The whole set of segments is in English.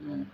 Mm.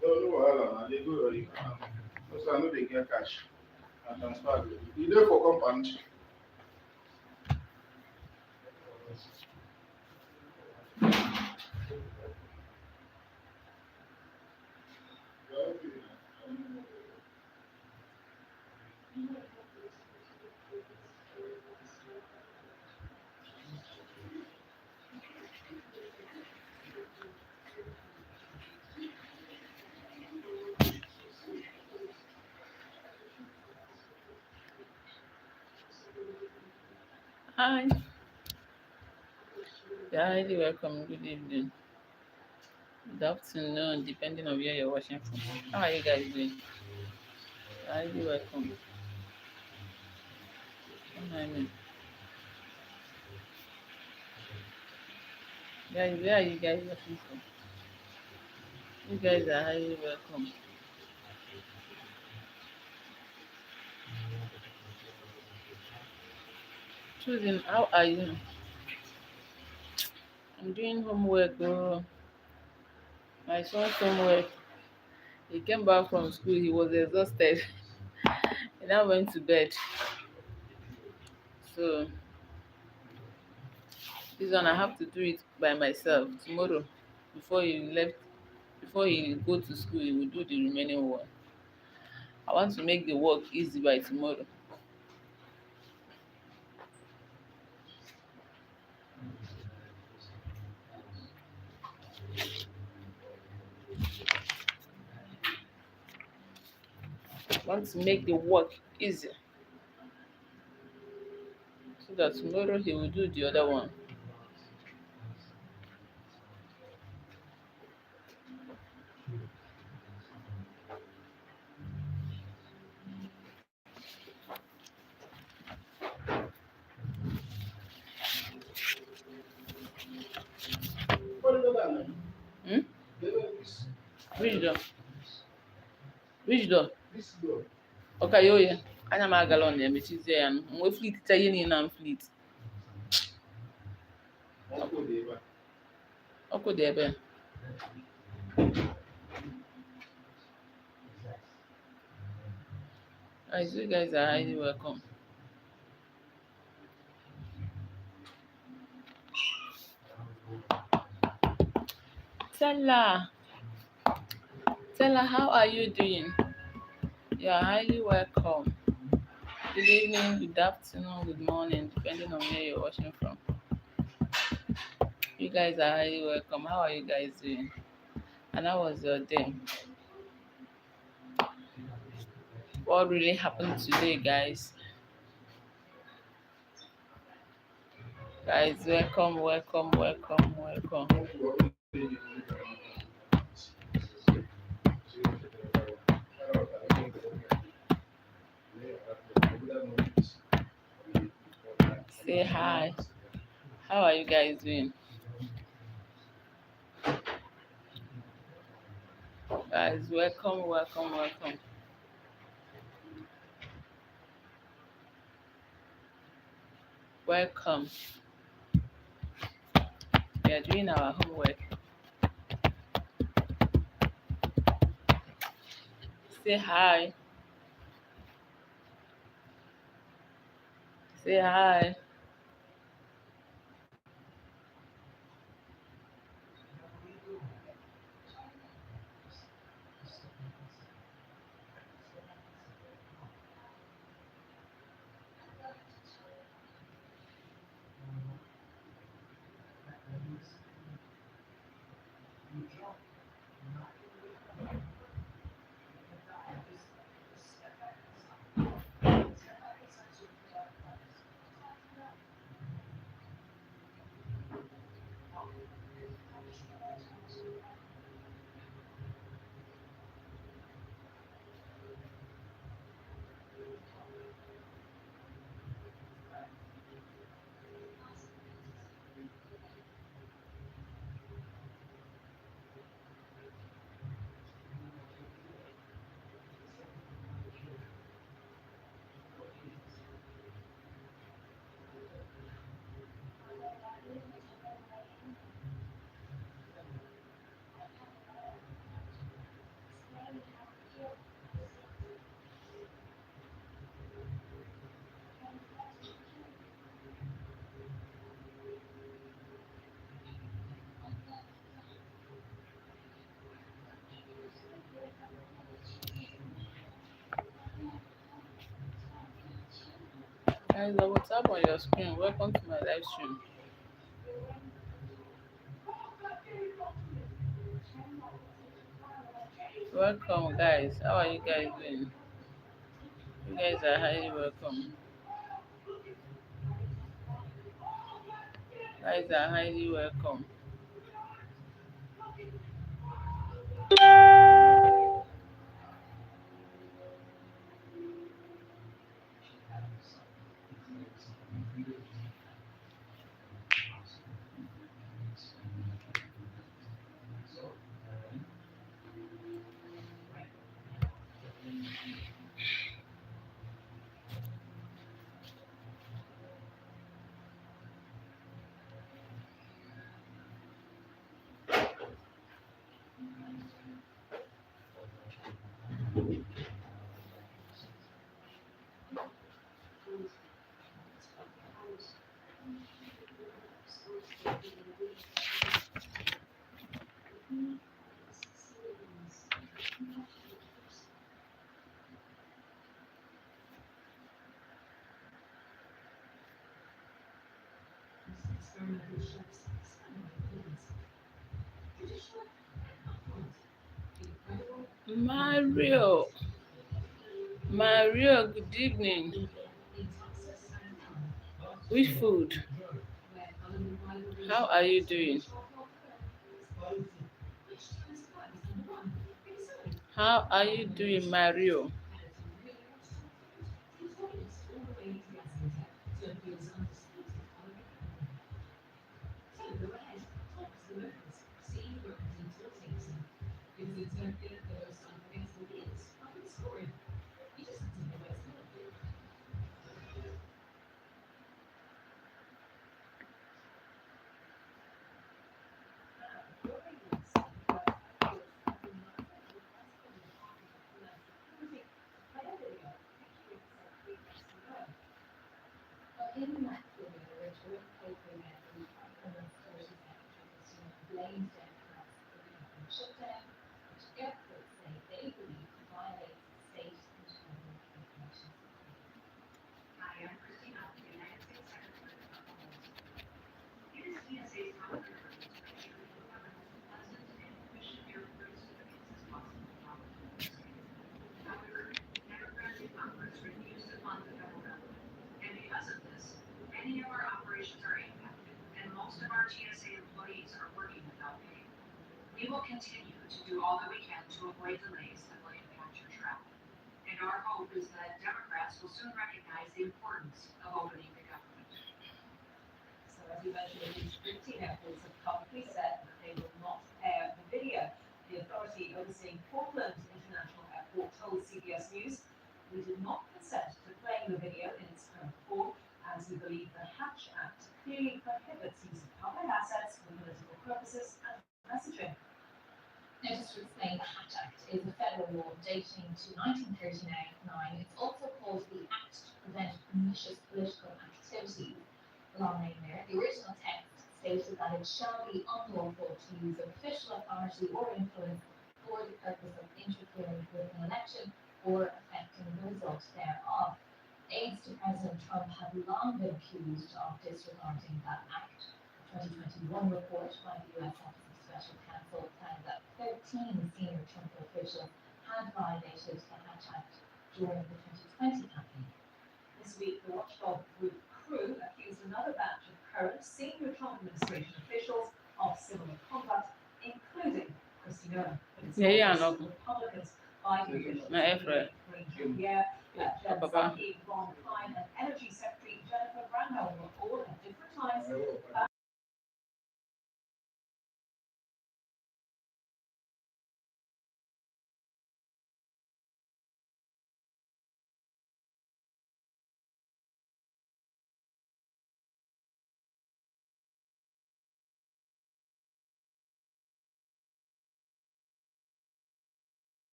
No wahala, they go. Also, I know they get cash and transfer. You there for compound? Hi. You're highly welcome. Good evening. Good afternoon, depending on where you're watching from. How are you guys doing? You're highly welcome. I mean, guys, where are you guys watching from? You guys are highly welcome. Choosing, how are you? I'm doing homework. Oh, my son's homework. He came back from school. He was exhausted. He now went to bed. So this one I have to do it by myself tomorrow. Before he left, before he go to school, he will do the remaining one. I want to make the work easy by tomorrow. I want to make the work easy so that tomorrow he will do the other one. Hmm? Which door? Which door? Okay, yo ya. Anya m agala ọ na-emechizie ya nụ. Nwe fliticha ihe niile na flit. Ọkụ dị ebe a. Guys, you guys are highly welcome. Stella, Stella, how are you doing? You are highly welcome. Good evening, good afternoon, good morning, depending on where you're watching from. You guys are highly welcome. How are you guys doing? And how was your day? What really happened today, guys? Guys, welcome, welcome, welcome, welcome. Say hi. How are you guys doing? Guys, welcome, welcome, welcome. Welcome. We are doing our homework. Say hi. Say hi. Guys, what's up on your screen? Welcome to my live stream. Welcome, guys. How are you guys doing? You guys are highly welcome. Guys are highly welcome. Mario, Mario, good evening. Which food? How are you doing? How are you doing, Mario? Yeah, yeah, no. My air fryer. Yeah, papa.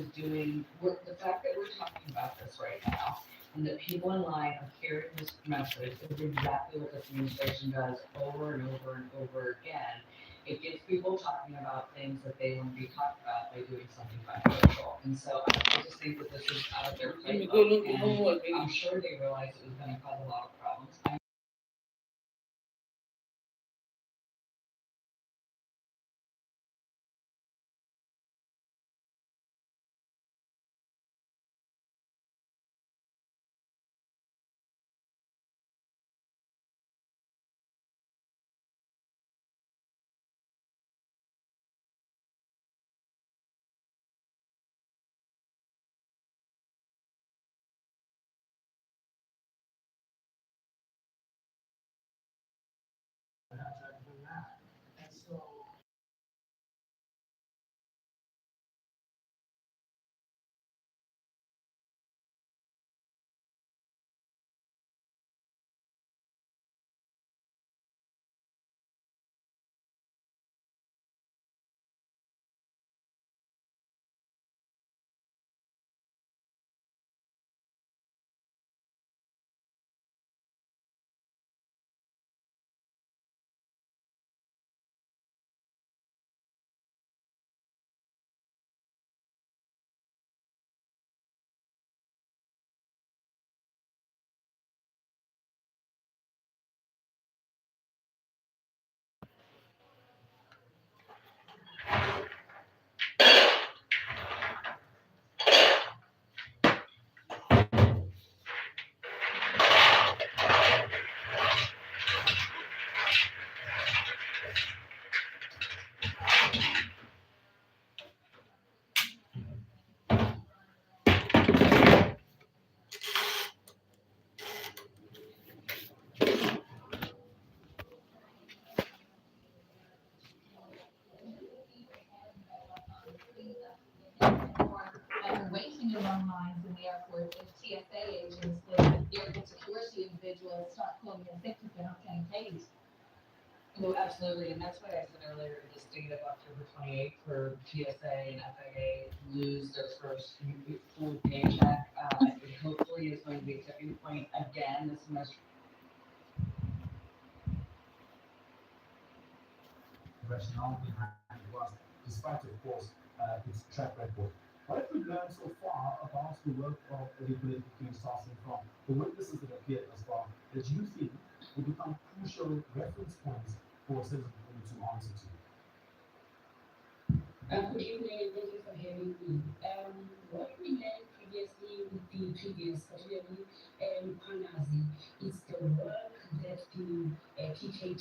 is doing, the fact that we're talking about this right now, and that people in line are hearing this message is exactly what this administration does over and over and over again. It gets people talking about things that they want to be talked about by doing something controversial. And so I just think that this is out of their Let me go playbook, look for and homework I'm again. sure they realized it was going to cause a lot of problems. Waiting in long lines in the airport if TSA agents, the airport security individuals start calling in sick if they're not getting paid. No, absolutely, and that's why I said earlier, this date of October 28th for TSA and FAA lose their first full paycheck. It hopefully is going to be a tipping point again this semester. Good evening, thank you for having me. What we learned previously with the previous, particularly Panazi, is the work that the PKTT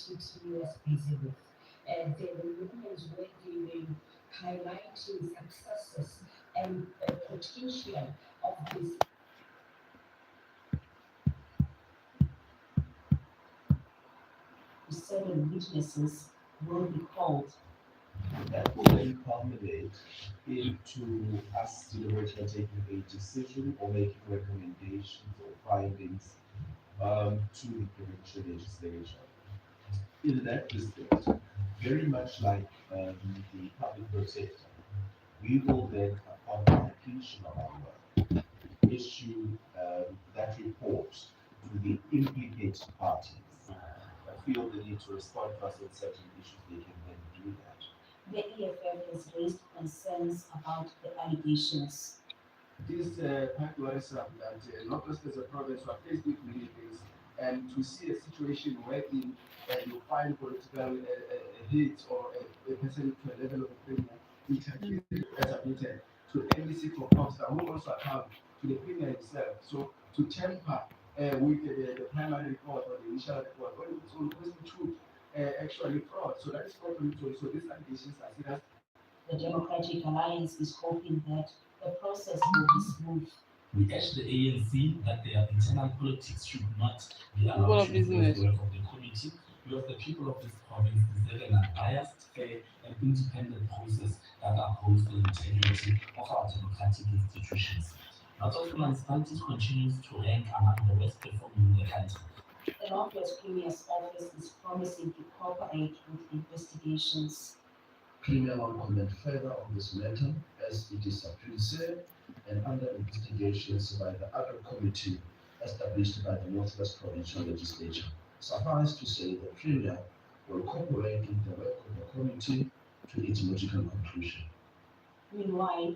was busy with. There were moments where they were highlighting successes and potential of this seven witnesses will be called. That will then culminate into us deliberating and taking a decision or making recommendations or findings to the provincial legislature. In that respect, very much like the public protector, we will then, upon completion of our work, issue that report to the implicated parties. Feel the need to respond to us on certain issues, they can then do that. The EFF has raised concerns about the allegations. This quite worrisome that not just as a province but faced with many things, and to see a situation wherein you find political hate or a person to a level of opinion interfering as admitted to NBC for Costa, who also account to the premier himself. So to temper with the primary report or the initial report, when it's all true, actually fraud. So that is fraud. So these allegations are seen as The Democratic Alliance is hoping that the process will be smooth. We urge the ANC that their internal politics should not be People allowed of to influence business. the work of the committee, because the people of this province deserve an unbiased, fair, and independent process that upholds the integrity of our democratic institutions. Not of municipalities continues to rank among the worst performing in the country. The Northwest Premier's office is promising to cooperate with investigations. Premier will comment further on this matter as it is sub judice and under investigations by the ad hoc committee established by the Northwest Provincial Legislature. Suffice to say, the Premier will cooperate with the work of the committee to its logical conclusion. Meanwhile,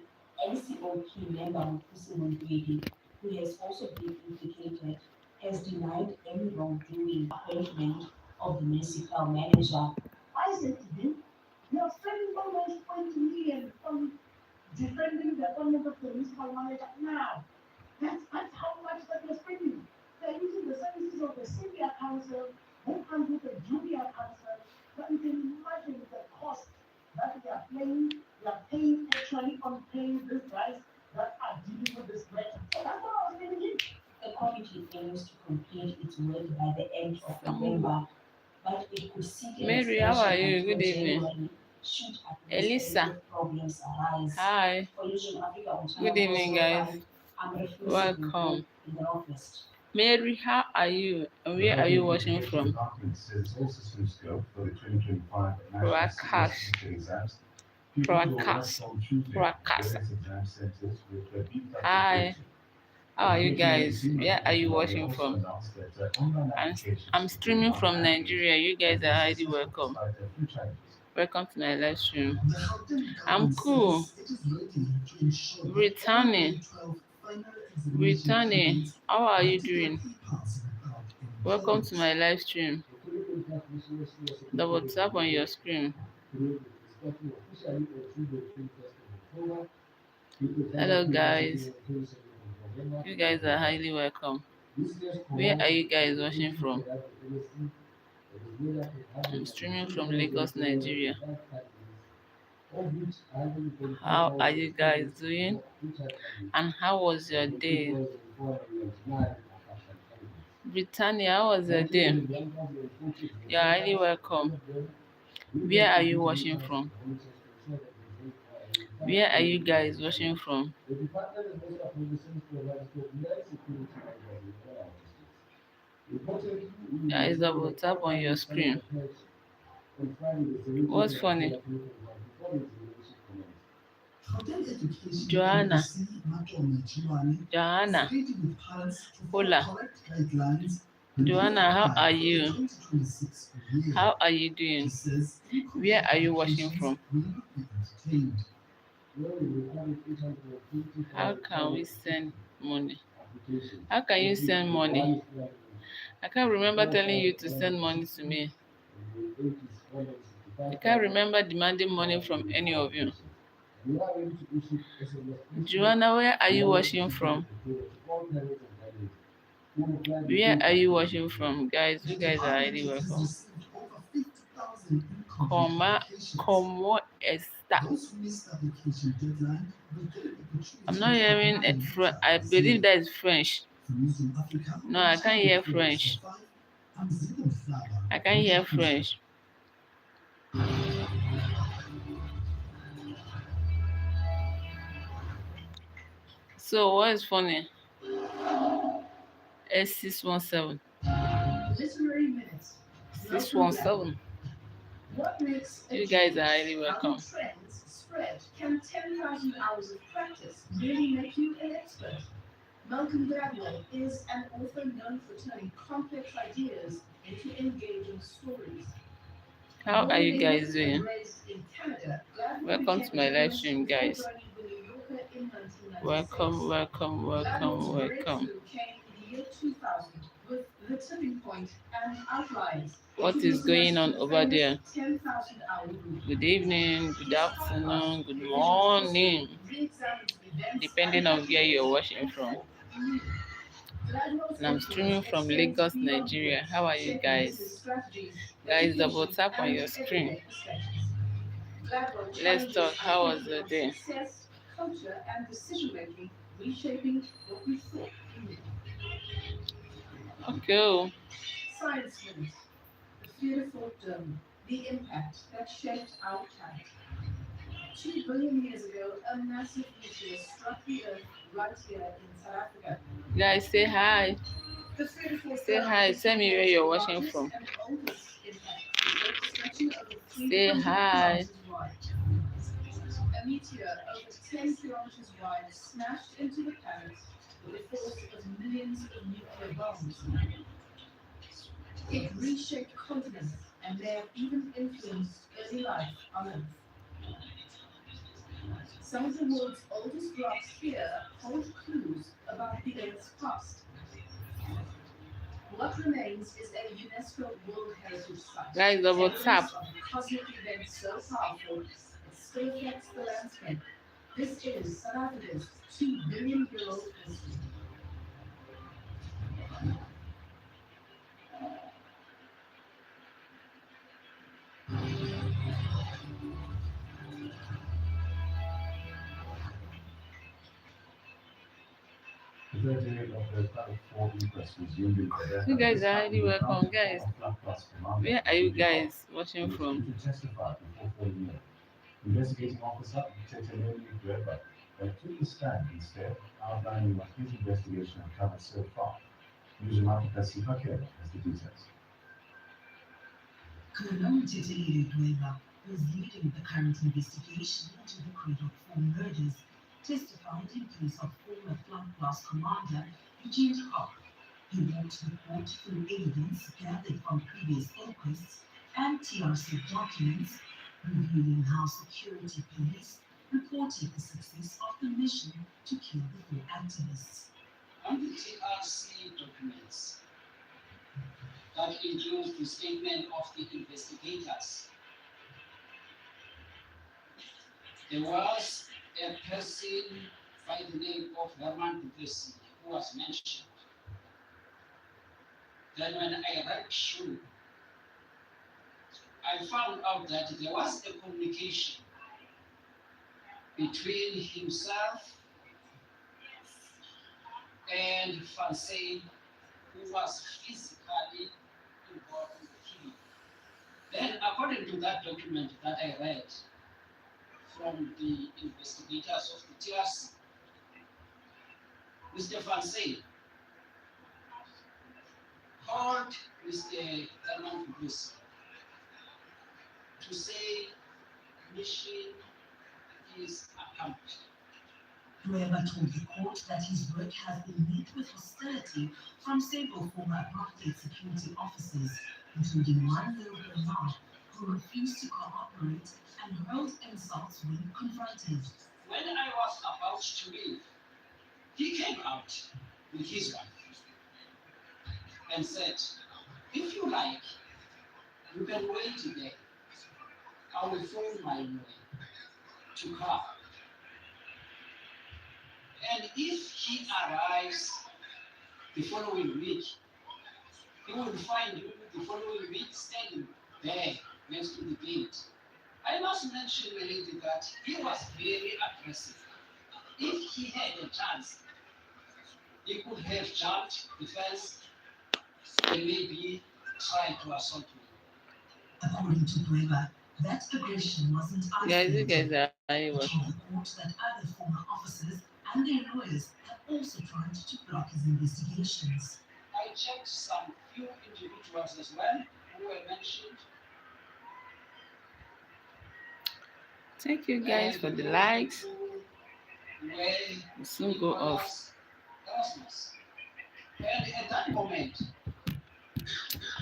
NCOP member Kusimon Brady, who has also been implicated, has denied any wrongdoing appointment of the municipal manager. I said to him, you are spending almost 20 million on defending the appointment of the municipal manager now. That's how much that you're spending. They're using the services of the senior council, who comes with the junior council. But you can imagine the cost that they are paying. They are paying actually on paying these guys that are dealing with this matter. So that's what I was telling him. The committee aims to complete its work by the end of November, but it could seek an Mary, how are extension you? until Good evening. January should Elisa. administrative problems arise. Hi. For Vision Africa on Good Channel evening, guys. I'm refusing Welcome. in the Northwest. Mary, how are you? And where are you watching from? Department says all systems go for the 2025 Broadcast. National exams. Broadcast. Broadcast. Exam centers with the Hi. How are you guys? Where are you watching from? I'm streaming from Nigeria. You guys are highly welcome. Welcome to my live stream. I'm cool. Brittany. Brittany, how are you doing? Welcome to my live stream. Double tap on your screen. Hello, guys. You guys are highly welcome. Where are you guys watching from? I'm streaming from Lagos, Nigeria. How are you guys doing? And how was your day? Britannia, how was your day? You're highly welcome. Where are you watching from? Where are you guys watching from? Guys, double tap on your screen. What's funny? Joanna. Joanna. Hola. Joanna, how are you? How are you doing? Where are you watching from? How can we send money? How can you send money? I can't remember telling you to send money to me. I can't remember demanding money from any of you. Joanna, where are you watching from? Where are you watching from? Guys, you guys are highly welcome. Como esta? I'm not hearing it. I believe that is French. No, I can't hear French. I can't hear French. So what is funny? S617. Literary minutes. 617. What makes You guys are highly welcome. trends spread? Can 10,000 hours of practice really make you an expert? Malcolm Gladwell is an author known for turning complex ideas into engaging stories. How are you guys doing? Raised in Canada, Gladwell Welcome to my became live the stream, most guys. award-winning New Yorker in 1996. Welcome, welcome, welcome, Gladwell's welcome. breakthrough came in the year 2000 with The Tipping Point and Outliers. What is going on over there? 10,000 hour group. Good evening, good afternoon, good morning, depending on where you're watching from. And I'm streaming from Lagos, Nigeria. How are you guys? Guys, double tap on your screen. Let's talk. How was your day? Culture and decision making, reshaping what we thought we knew. Okay. Science minute. The fearful dome. The impact that shaped our planet. 2 billion years ago, a massive meteor struck the Earth right here in South Africa. Guys, say hi. The fearful Say hi. Tell me where you're watching from. Say hi. a meteor over 10 kilometers wide smashed into the planet with the force of millions of nuclear bombs. It reshaped continents and may have even influenced early life on Earth. Some of the world's oldest rocks here hold clues about the Earth's past. What remains is a UNESCO World Heritage Site, Guys, double tap. evidence of a cosmic event so powerful it still affects the landscape. This is South Africa's €2 billion history. The third day of the Planet 4 inquest resumed in You guys are highly welcome, guys. Where are you guys watching from? To testify before falling ill. Investigating officer Detective Emeka took the stand instead, outlining what his investigation uncovered so far. News Africa Sipakela has the details. Colonel Mteteli Dweba, who is leading the current investigation into the Cradle 4 murders, testified in place of former Flank Blast Commander Eugene Koch. He walked the court through evidence gathered from previous inquests and TRC documents, revealing how security police reported the success of the mission to kill the four activists. On the TRC documents, that includes the statement of the investigators, there was a person by the name of Herman du Plessis who was mentioned. Then when I read through, I found out that there was a communication between himself and Francine, who was physically involved in the killing. Then, according to that document that I read from the investigators of the TRC, Mr. Francine called Mr. Herman Duplessis to say mission is accomplished. Dweba told the court that his work has been met with hostility from several former apartheid security officers, including one Lil Bernard, who refused to cooperate and hurled insults when confronted. When I was about to leave, he came out with his wife and said, if you like, you can wait today. I will phone my way to car. And if he arrives the following week, he will find you the following week standing there next to the gate. I must mention, lady, that he was very aggressive. If he had a chance, he could have jumped the fence and maybe tried to assault me. According to Dweba, that aggression wasn't Guys, you isolated. guys are highly He welcome. told the court that other former officers and their lawyers have also tried to block his investigations. I checked some few individuals as well who were mentioned. Thank you guys for the likes. We'll soon go off. And at that moment,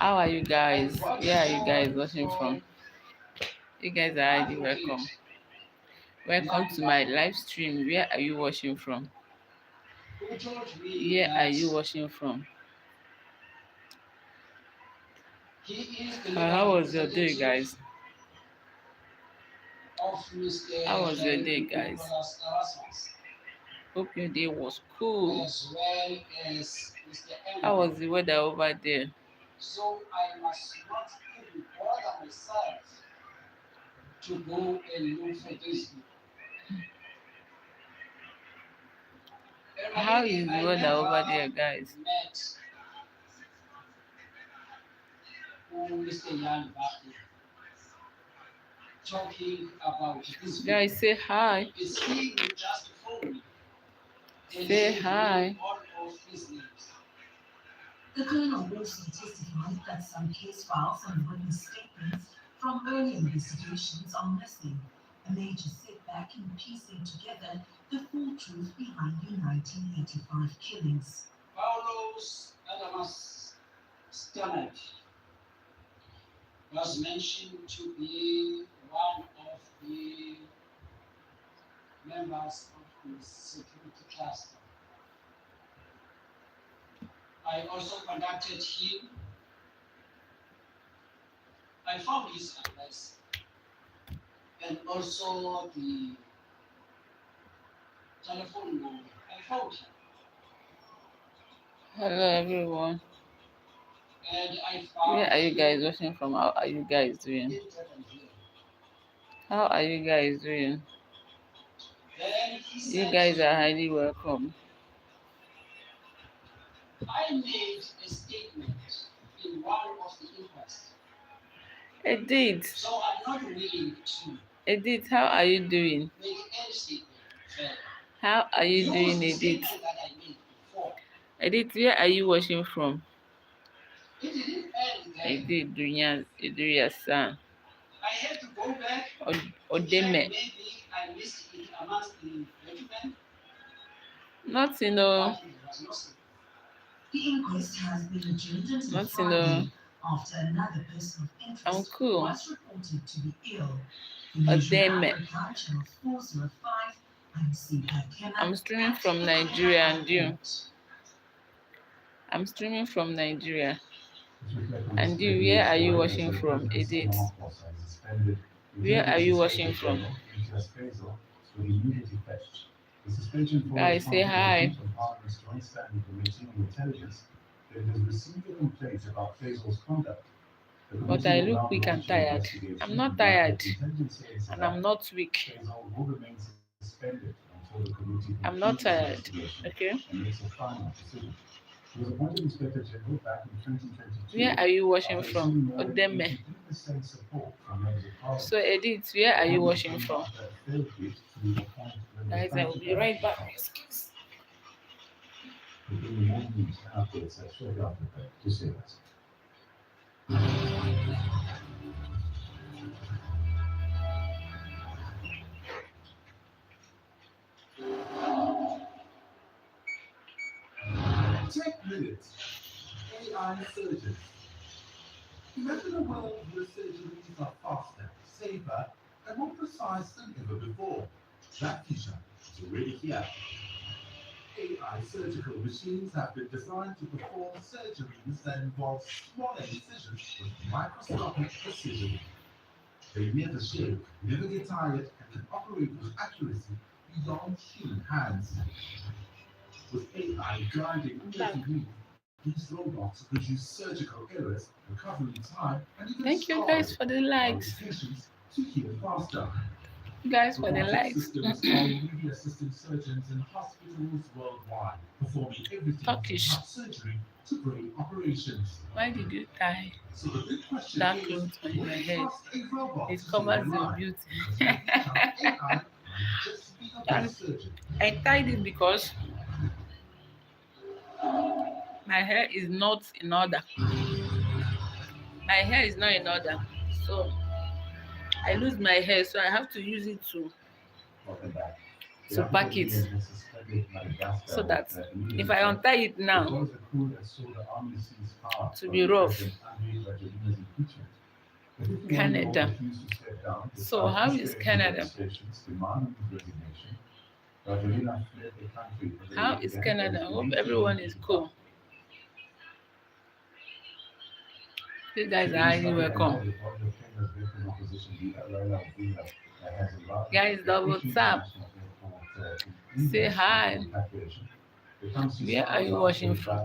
How are you guys? Where are you guys watching from? You guys are highly welcome. Welcome to my live stream. Where are you watching from? who told me Where are that you watching from? he is the How was your day, representative guys? of Mr. How was your day, guys? Nicholas Erasmus, Hope your day was cool. as well as Mr. How Emma. was the weather over there? So I must not even bother myself to go and look for these people. How is the weather over there, guys? Met Mr. Jan Bachti talking about this. Guys, say hi. Is he will just phone me and Say give hi. me all of his names. The colonel also testified that some case files and witness statements from early investigations are missing, a major setback back in piecing together the full truth behind the 1985 killings. Paulos Adamas Stannard was mentioned to be one of the members of the security cluster. I also contacted him. I found his address and also the telephone number. I found him Hello everyone. and I Where found are you guys him watching from? How are you guys doing? in Durban here. How are you guys doing? Then he You said guys to are me, highly welcome. I made a statement in one of the inquests, Edith, so I'm not willing to Edith, how are you doing? make any statement further. How are you Use doing, the Edith? statement that I made before. Edith, where are you watching from? It didn't end there. Edith, Dunya San. I had to go back to check Odeme. maybe I missed it amongst the document, Nothing, but it was not so. The inquest has been adjourned until Nothing, Friday after another person of I'm interest cool. was reported to be ill. The Nation Odeme. Africa, Channel 405, and CI Kenya. I'm streaming from Nigeria and you. I'm streaming from Nigeria. And you, where are you watching from, Edith? Where are you watching from? Guys, say hi. But I look weak and tired. I'm not tired. And I'm not weak. I'm not tired. Okay? Where are you watching from? Odeme. So Edith, where are you watching from? Guys, I will be right back. Excuse. Tech minutes. AI surgeons. Imagine a world where surgeries are faster, safer, and more precise than ever before. That future is already here. AI surgical machines have been designed to perform surgeries that involve smaller incisions with microscopic precision. They never shake, never get tired, and can operate with accuracy beyond human hands. With AI guiding every move, these robots reduce surgical errors, recovery time, and even Thank you guys for the likes. patients to heal faster. Guys for the Robotic likes. systems are already assisting surgeons in hospitals worldwide, performing everything Turkish. from heart surgery to brain operations. Why did you tie So the big question that is, clothes on will your you head? trust a robot It to save covers your your life? beauty. Because in the future, AI might just be the And best surgeon. I tied it because my hair is not in order. My hair is not in order. So I lose my hair, so I have to use it Welcome back. to pack it. So that if I untie it now, to be rough. Canada. So how is Canada? How is Canada? I hope everyone is cool. You guys are highly welcome. Guys, double tap. Say hi. Where are you watching from?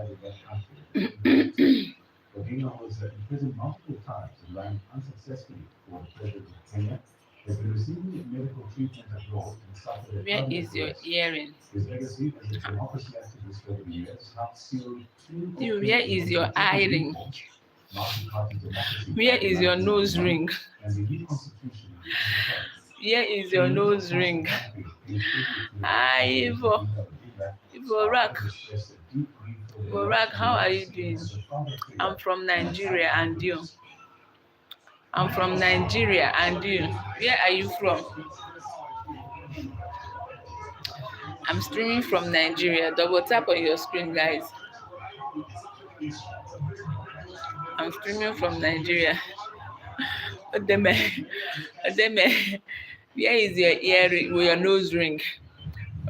Odinga was imprisoned multiple times and ran unsuccessfully for the president of Kenya. Has been receiving medical treatment abroad and suffered a Where cardiac is your arrest. earring? His legacy as a democracy activist over the years helped seal two of You, where is your Kenya's eye ring? multi-party democracy. Where is your nose ring? And the new constitution in effect. Where is your nose ring? Hi, Ivo. Ivo Rock. Ivo Rock, how are you doing? I'm from Nigeria, and you? I'm from Nigeria, and you? Where are you from? I'm streaming from Nigeria. Double tap on your screen, guys. I'm streaming from Nigeria. Odeme, Odeme, where is your earring, your nose ring?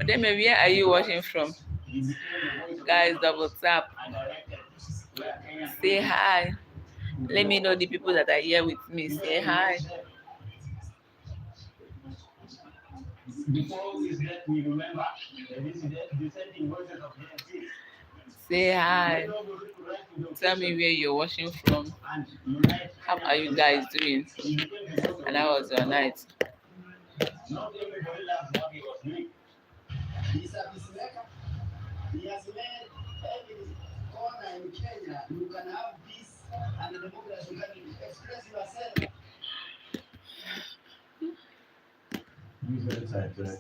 Odeme, where are you watching from? Guys, double tap. Say hi. Let me know the people that are here with me. Say hi. Before his death, we remember descending voices of the. Say hi. Tell me where you're watching from. How are you guys doing? And how was your night? Not everybody loves what he was doing. He's a peacemaker. He has made every corner in Kenya. You can have peace and democracy. You can express yourself.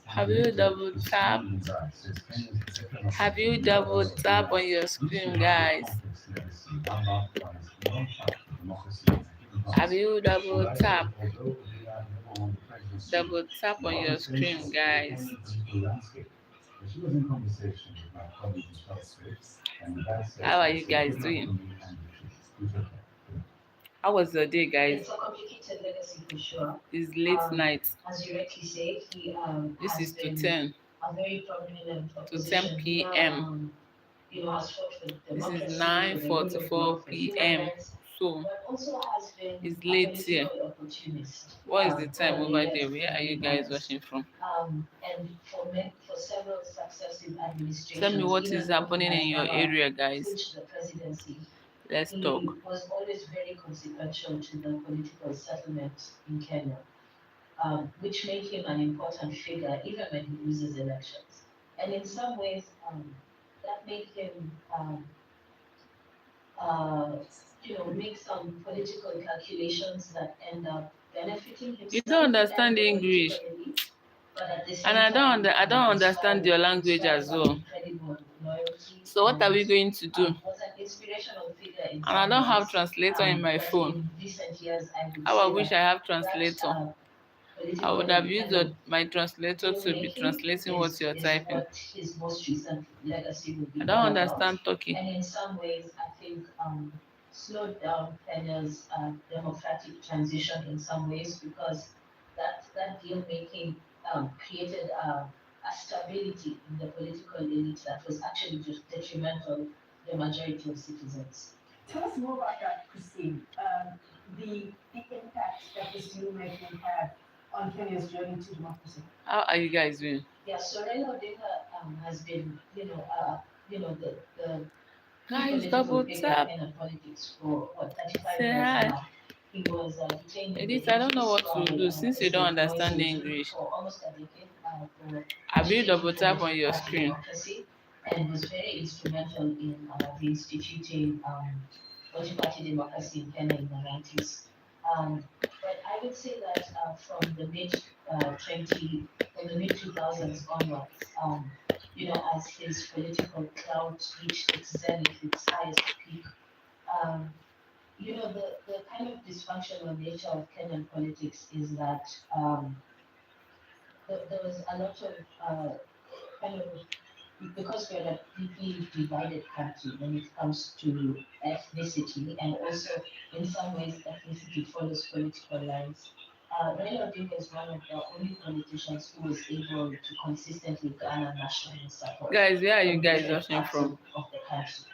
Have you double tap? Have you double tap on your screen, guys? Have you double tap? Double tap on your screen, guys. How are you guys doing? How was your day, guys? It's a complicated legacy for sure. It's late night. As you rightly say, he This has is to been 10 a very prominent to 10 opposition p.m. has fought for This democracy, is for the rule of 9:44 law, for human p.m. rights, So but also has been it's a late here. political opportunist. What is the time for the over left, there? Where are you to be guys honest. watching from? And for several successive administrations, Tell me what even is though happening he in your has never area, guys. clinched the presidency, Let's he talk. was always very consequential to the political settlement in Kenya, which made him an important figure even when he loses elections. And in some ways, that made him, uh, make some political calculations that end up benefiting himself. You don't understand and the English, political elite, but at the same and I time, don't understand your language as well. incredible loyalty. So what are we and, going to do? Was an inspirational figure in And I some don't have ways. translator in my But phone. in recent years, I would How I say wish I that have translator. I political would have used kind of my translator to be deal-making translating what you're is typing. what his most recent legacy would be I don't all understand about. Turkey. And in some ways, I think slowed down Kenya's democratic transition in some ways because that deal making created a stability in the political elite that was actually just detrimental to the majority of citizens. Tell us more about that, Christine. The impact that this deal making had on Kenya's journey to democracy. How are you guys doing? Yeah, so Raila Odinga has been, the Guys, political double figure tap. in politics for what 35 Say years hi. now. He was detained in the Edith, I don't know what 80s to by do since you don't President Moi understand Sisi English. for almost a decade for Have you double agitating tap for on your democratic screen? democracy and was very instrumental in reinstituting multi-party democracy in Kenya in the 90s. But I would say that from the mid 2000s onwards, as his political clout reached its zenith, its highest peak, um, the kind of dysfunctional nature of Kenyan politics is that there was a lot of kind of because we're a deeply divided country when it comes to ethnicity, and also in some ways ethnicity follows political lines. Raila Odinga is one of the only politicians who was able to consistently garner national support. Guys, where are you from guys different watching parts from? of the country.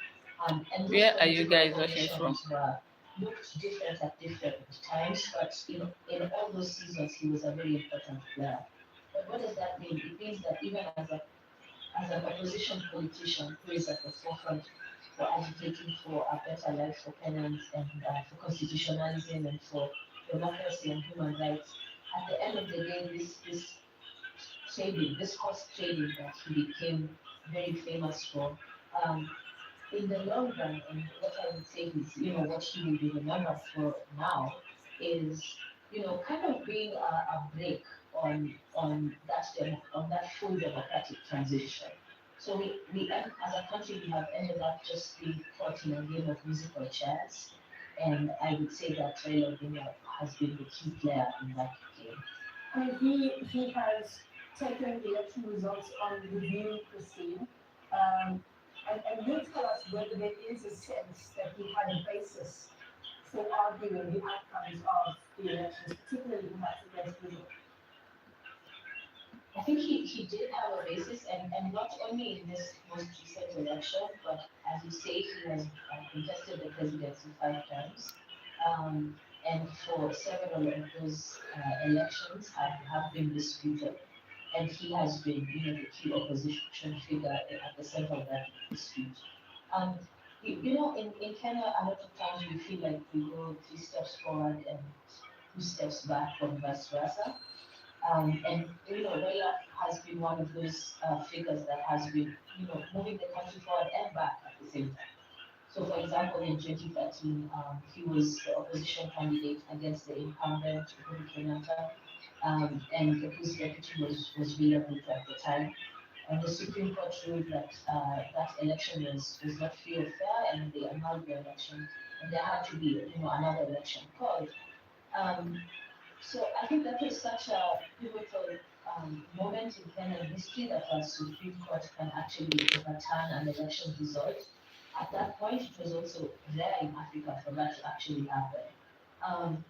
And those Where are you political guys watching from? coalitions looked different at different times, but in all those seasons he was a very important player. But what does that mean? It means that even as an opposition politician who is at the forefront for advocating for a better life for Kenyans and for constitutionalism and for democracy and human rights, at the end of the day, this trading, this horse trading that he became very famous for, um, in the long run, and what I would say is, what he will be remembered for now is, kind of being a break on that full democratic transition. So as a country, we have ended up just being caught in a game of musical chairs, and I would say that Raila Odinga has been the key player in that game. I mean, he has taken election results on review, Christine. And you'll tell us whether there is a sense that he had a basis for arguing the outcomes of the elections, particularly perhaps against Brazil. I think he did have a basis, and not only in this most recent election, but as you say, he has contested the presidency 5 times. Um, and for several of those elections have been disputed. And he has been, the key opposition figure at the center of that dispute. Um, in Kenya, a lot of times we feel like we go 3 steps forward and 2 steps back, or vice versa. And Raila has been one of those figures that has been, moving the country forward and back at the same time. So, for example, in 2013, he was the opposition candidate against the incumbent Uhuru Kenyatta, and whose deputy was William Ruto at the time. And the Supreme Court ruled that that election was not free or fair, and they annulled the election, and there had to be, another election called. Um, so I think that was such a pivotal moment in Kenyan history that a Supreme Court can actually overturn an election result. At that point, it was also rare in Africa for that to actually happen. Um,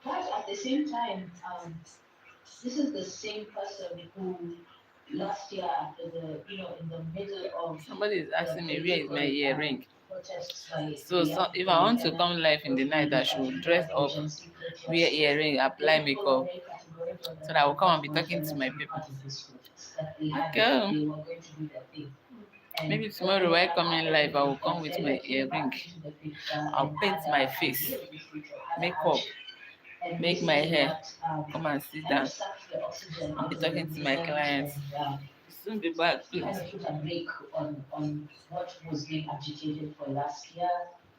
but at the same time, this is the same person who last year after in the middle of Somebody is the asking me where is my political earring. protests by So, the so young if people I in want to Kenya, come live in the what we night, I refer should to dress as up, agency wear protests. earring, The apply people were makeup, very categorical so that that I they will were come not and be talking wanting to them my to be people. part of this protest, that they had it, Okay. they were going to do their thing. And Maybe what tomorrow ended while up coming live, I happening will is come that with my Raila came earring. back into the picture I'll and paint had my a face, deal with Ruto, had a makeup, handshake. And make my basically hair, that come and sit kind of down sucked the oxygen and be out of the talking to my movement, clients. and Soon be back, please. kind of put a brake on what was being agitated for last year.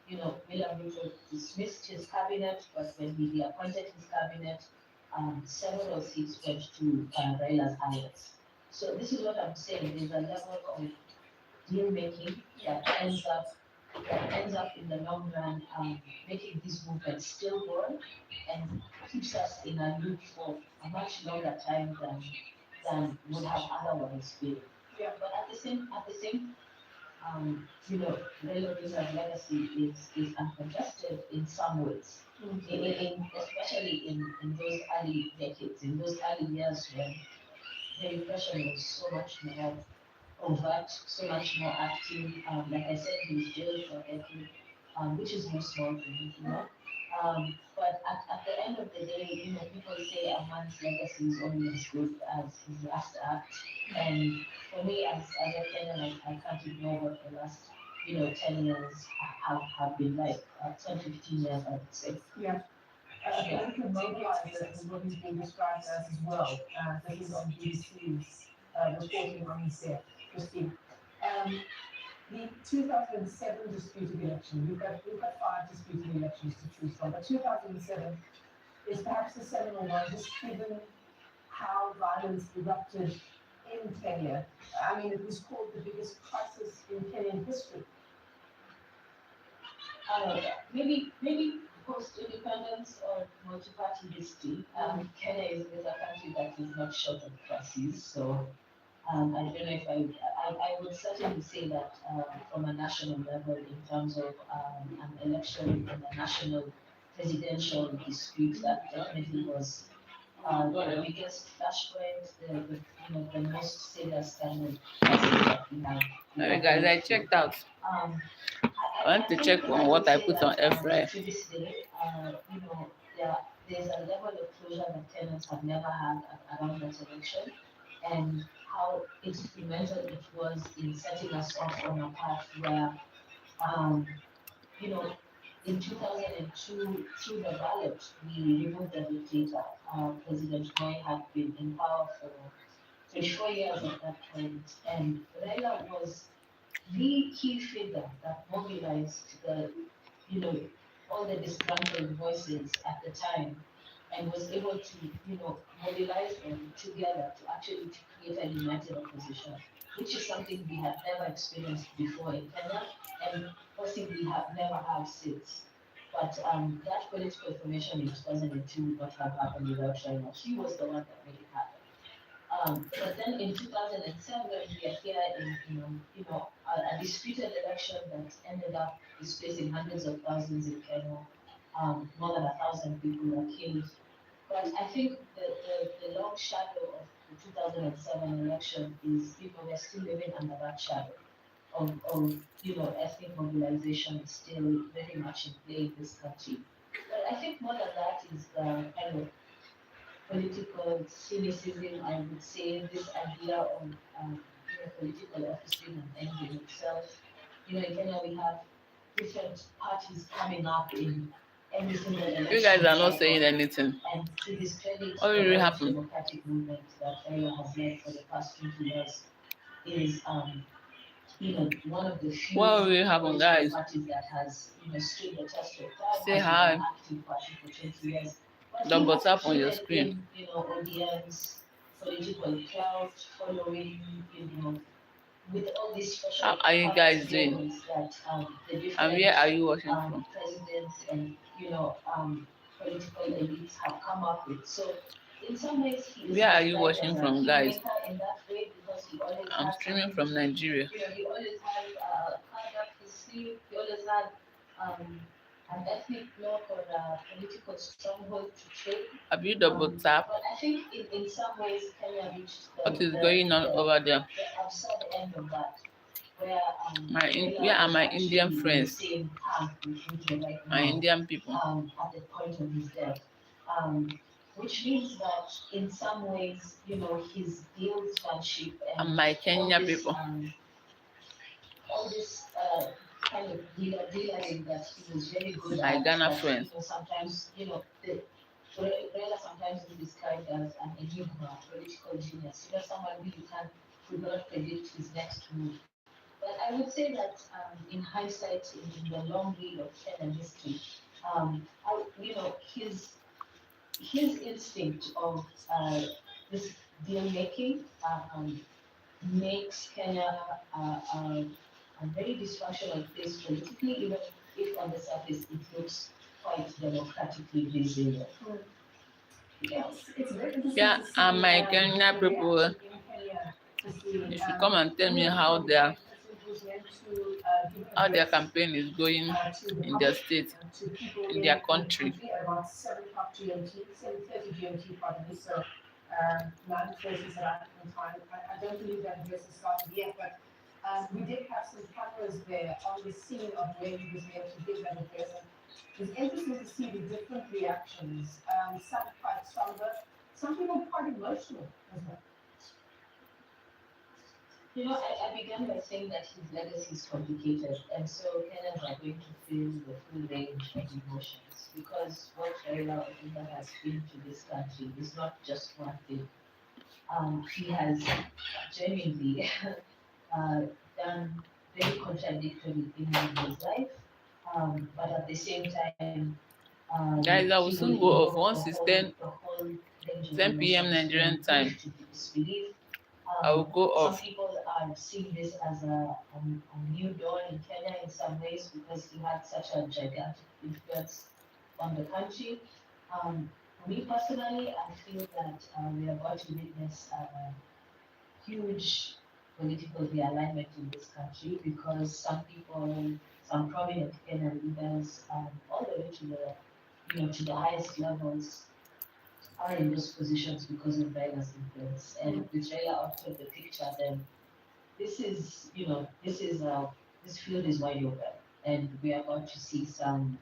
William Ruto dismissed his cabinet, but when he reappointed his cabinet, several seats went to Raila's allies. So this is what I'm saying. There's a level of deal making that ends up in the long run making these movements still born, and keeps us in a loop for a much longer time than would have otherwise been. Yeah. But at the same Raila Odinga's legacy is uncontested in some ways, especially in those early decades, in those early years when the repression was so much more overt, so much more active. Like I said, he was jailed for a decade, which is no small thing. But at the end of the day, people say a man's legacy is only as good as his last act. And for me, as a Kenyan, I can't ignore what the last, 10 years have been like, 10, 15 years, I would say. Yeah. A political mobilizer is what he's been described as well. This is on BBC's reporting on his death, Christine. The 2007 disputed election, we've got 5 disputed elections to choose from, but 2007 is perhaps the seminal one, just given how violence erupted in Kenya. I mean, it was called the biggest crisis in Kenyan history. Maybe post-independence or multi-party history, Kenya is a country that is not short of crises. So I don't know if I would certainly say that from a national level, in terms of an election and a national presidential dispute, that definitely was the biggest flashpoint, the most serious kind of crisis that we have. Alright, guys, I checked out. Um, I want to check on what I put on air fryer. To this day, there's a level of closure that tenants have never had around that election, and how instrumental it was in setting us off on a path where, um, you know, in 2002, through the ballot, we removed the dictator. President Moi had been in power for 24 years at that point, and Raila was the key figure that mobilized you know, all the disgruntled voices at the time, and was able to, mobilize them together to actually to create a united opposition, which is something we had never experienced before in Kenya, and possibly have never have since. But that political formation in 2002 would not have happened without China. He was the one that made it happen. But then in 2007, we are here in, a disputed election that ended up displacing hundreds of thousands in Kenya. More than 1,000 people were killed. But I think the long shadow of the 2007 election is, we're still living under that shadow of ethnic mobilization is still very much in play in this country. But I think more than that is the kind of political cynicism, I would say, this idea of political officing and end in itself. In Kenya, we have different parties coming up in every single election. You guys are not cycle. saying anything. And to discredit What the really Irish happened? democratic movement that Kenya has led for the past 20 years is one of the few What really happened, political guys? parties that has stood the test of time, Say has been hi. an active party for 20 years. But The he buttons has on your traded screen. in, ODM's political clout, following, with all these special How are you guys doing? slogans that the And different where are you watching from? presidents and political elites have come up with. So in some ways, he is Where are you described watching as a from, guys? kingmaker in that way because he always I'm has streaming something from to, Nigeria. he always has a card up his sleeve. He always had an ethnic bloc or a political stronghold to trade. Have you double tap? But I think in some ways, Kenya reached What is going on over there? the absurd end of that, where Where are is my actually Indian in the friends? same camp with Ruto right My now, Indian people. at the point of his death. Which means that in some ways, his dealsmanship And my all Kenya this, people. all this kind of dealing that he was very good My at. Ghana That, friends. sometimes, Raila sometimes is described as an enigma, political genius. Someone who you could not predict his next move. But I would say that in hindsight, in the long read of Kenyan history, his instinct of this deal making makes Kenya a very dysfunctional place politically, even if on the surface it looks quite democratically resilient. Yes, it's very interesting Yeah, to see and my the Kenya people. reaction in Kenya to see You should come and tell me how their person who's meant to give campaign is going to the in their public, state, to people in their country. at about 7 o'clock GMT, 7:30 GMT, pardon me, so 9:30 South African time. I don't believe that address has started yet, but we did have some cameras there on the scene of where he was meant to give that address. And it's interesting to see the different reactions. Some quite somber, some people quite emotional as well. I began by saying that his legacy is complicated, and so Kenyans are going to feel the full range of emotions because what Raila Odinga has been to this country is not just one thing. He has genuinely done very contradictory things in his life, but at the same time, Guys, I will he soon will go off. evoke Once it's 10, the whole range of 10 p.m. emotions Nigerian from time, grief to disbelief. I will go Some off. people are seeing this as a new dawn in Kenya in some ways because he had such a gigantic influence on the country. For me personally, I feel that we are about to witness a huge political realignment in this country because some people, some prominent Kenyan leaders, all the way to the highest levels, are in those positions because of Raila's influence. And with Raila out of the picture, then this field is wide open, and we are about to see some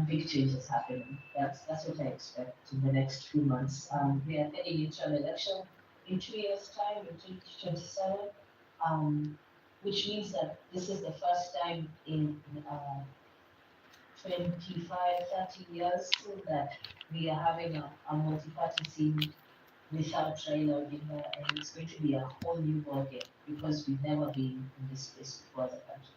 big changes happening. That's what I expect in the next few months. We are heading into an election in 2 years' time, in 2027, which means that this is the first time in 25, 30 years that we are having a multi-party scene without Raila Odinga, and it's going to be a whole new ballgame because we've never been in this place before as a country.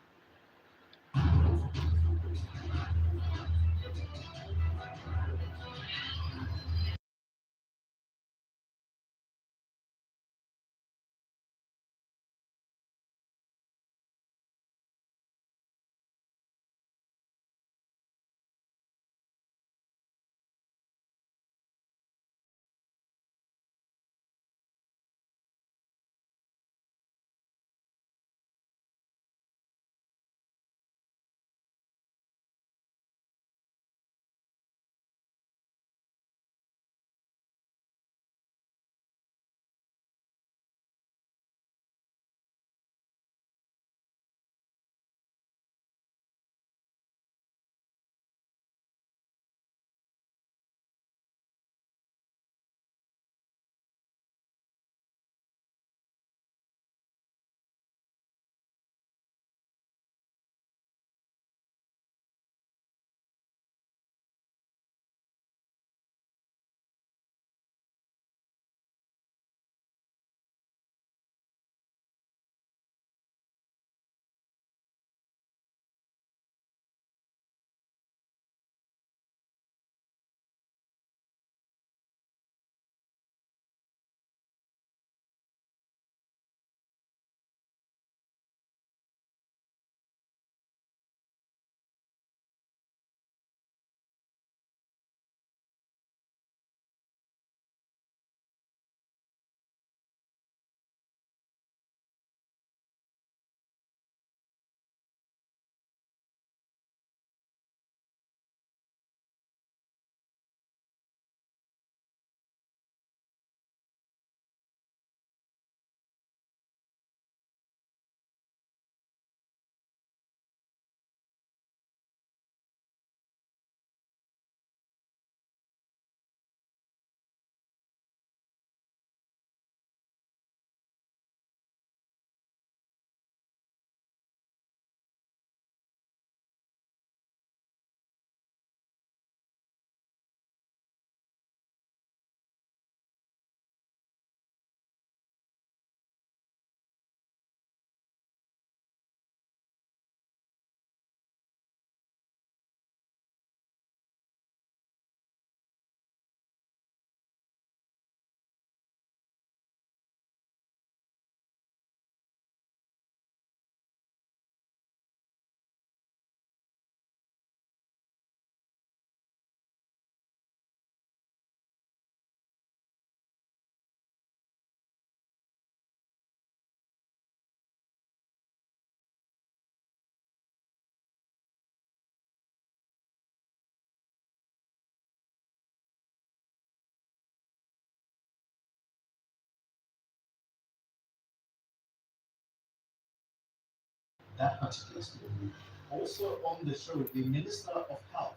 that particular story. Also on the show, the Minister of Health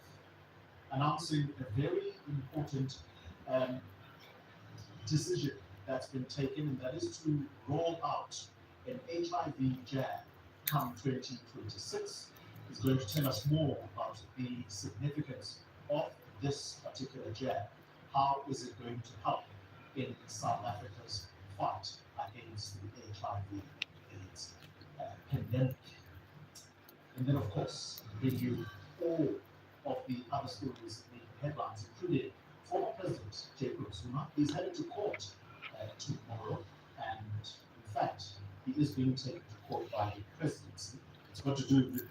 announcing a very important um, decision that's been taken, and that is to roll out an HIV jab come 2026. Is going to tell us more about the significance of this particular jab. How is it going to help in South Africa's fight against the HIV/AIDS pandemic? And then, of course, bring you all of the other stories in the headlines, including former President Jacob Zuma is headed to court tomorrow, and in fact, he is being taken to court by the presidency. It's got to do with